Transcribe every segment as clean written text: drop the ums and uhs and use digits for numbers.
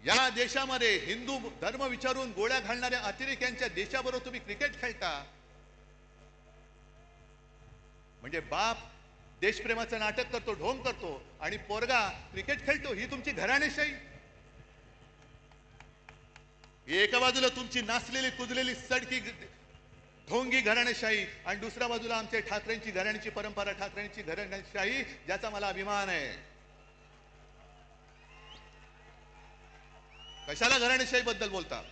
या देशामध्ये हिंदू धर्म विचारून गोळ्या घालणाऱ्या अतिरेक्यांच्या देशाबरोबर तुम्ही क्रिकेट खेळता. म्हणजे बाप देशप्रेमाचं नाटक करतो, ढोंग करतो आणि पोरगा क्रिकेट खेळतो. ही तुमची घराणेशाही. एका बाजूला तुमची नाचलेली कुदलेली सडकी ढोंगी घराणेशाही आणि दुसऱ्या बाजूला आमच्या ठाकरेंची घराण्याची परंपरा, ठाकरेंची घराणेशाही, ज्याचा मला अभिमान आहे. कशाला घराणेशाही बद्दल बोलता?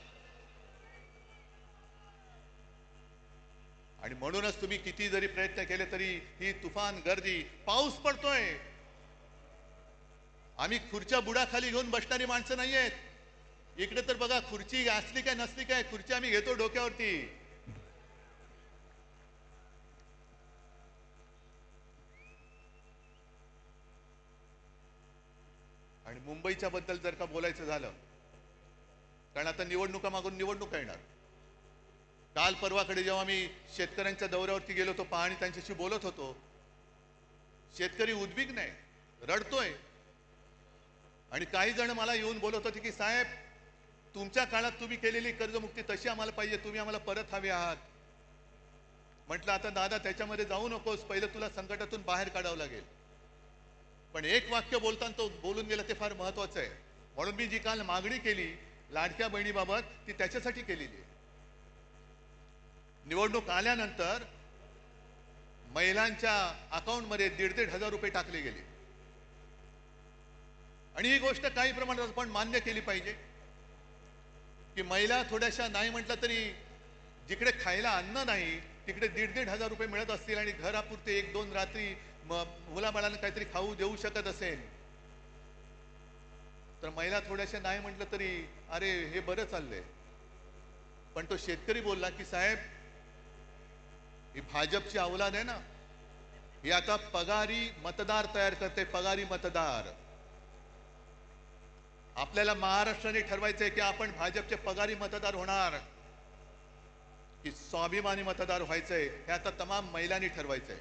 आणि म्हणूनच तुम्ही किती जरी प्रयत्न केले तरी ही तुफान गर्दी, पाऊस पडतोय. आम्ही खुर्च्या बुडाखाली घेऊन बसणारी माणसं नाहीयेत. इकडे तर बघा, खुर्ची असली काय नसली काय, खुर्ची आम्ही घेतो डोक्यावरती. आणि मुंबईच्या बद्दल जर का बोलायचं झालं, कारण आता निवडणुका मागून निवडणुका येणार. काल परवाकडे जेव्हा मी शेतकऱ्यांच्या दौऱ्यावरती गेलो होतो, पाहणी त्यांच्याशी बोलत होतो, शेतकरी उद्विग्न आहे, रडतोय. आणि काही जण मला येऊन बोलत होते की साहेब, तुमच्या काळात तुम्ही केलेली कर्जमुक्ती तशी आम्हाला पाहिजे, तुम्ही आम्हाला परत हवे आहात. म्हटलं आता दादा त्याच्यामध्ये जाऊ नकोस, पहिलं तुला संकटातून बाहेर काढावं लागेल. पण एक वाक्य बोलताना तो बोलून गेला, ते फार महत्वाचं आहे. म्हणून मी जी काल मागणी केली लाडक्या बहिणीबाबत, ती त्याच्यासाठी केलेली आहे. निवडणूक आल्यानंतर महिलांच्या अकाउंटमध्ये 1,500 रुपये टाकले गेले. आणि ही गोष्ट काही प्रमाणात आपण मान्य केली पाहिजे की महिला थोड्याशा नाही म्हटलं तरी जिकडे खायला अन्न नाही तिकडे 1,500 रुपये मिळत असतील आणि घरापुरते 1-2 रात्री मुलाबाळांना काहीतरी खाऊ देऊ शकत असेल तर महिला थोड्याशा नाही म्हटलं तरी अरे हे बरं चाललंय. पण तो शेतकरी बोलला की साहेब, ही भाजपची औलाद आहे ना, ही आता पगारी मतदार तयार करते, पगारी मतदार. आपल्याला महाराष्ट्राने ठरवायचंय की आपण भाजपचे पगारी मतदार होणार की स्वाभिमानी मतदार व्हायचंय, हे आता तमाम महिलांनी ठरवायचंय.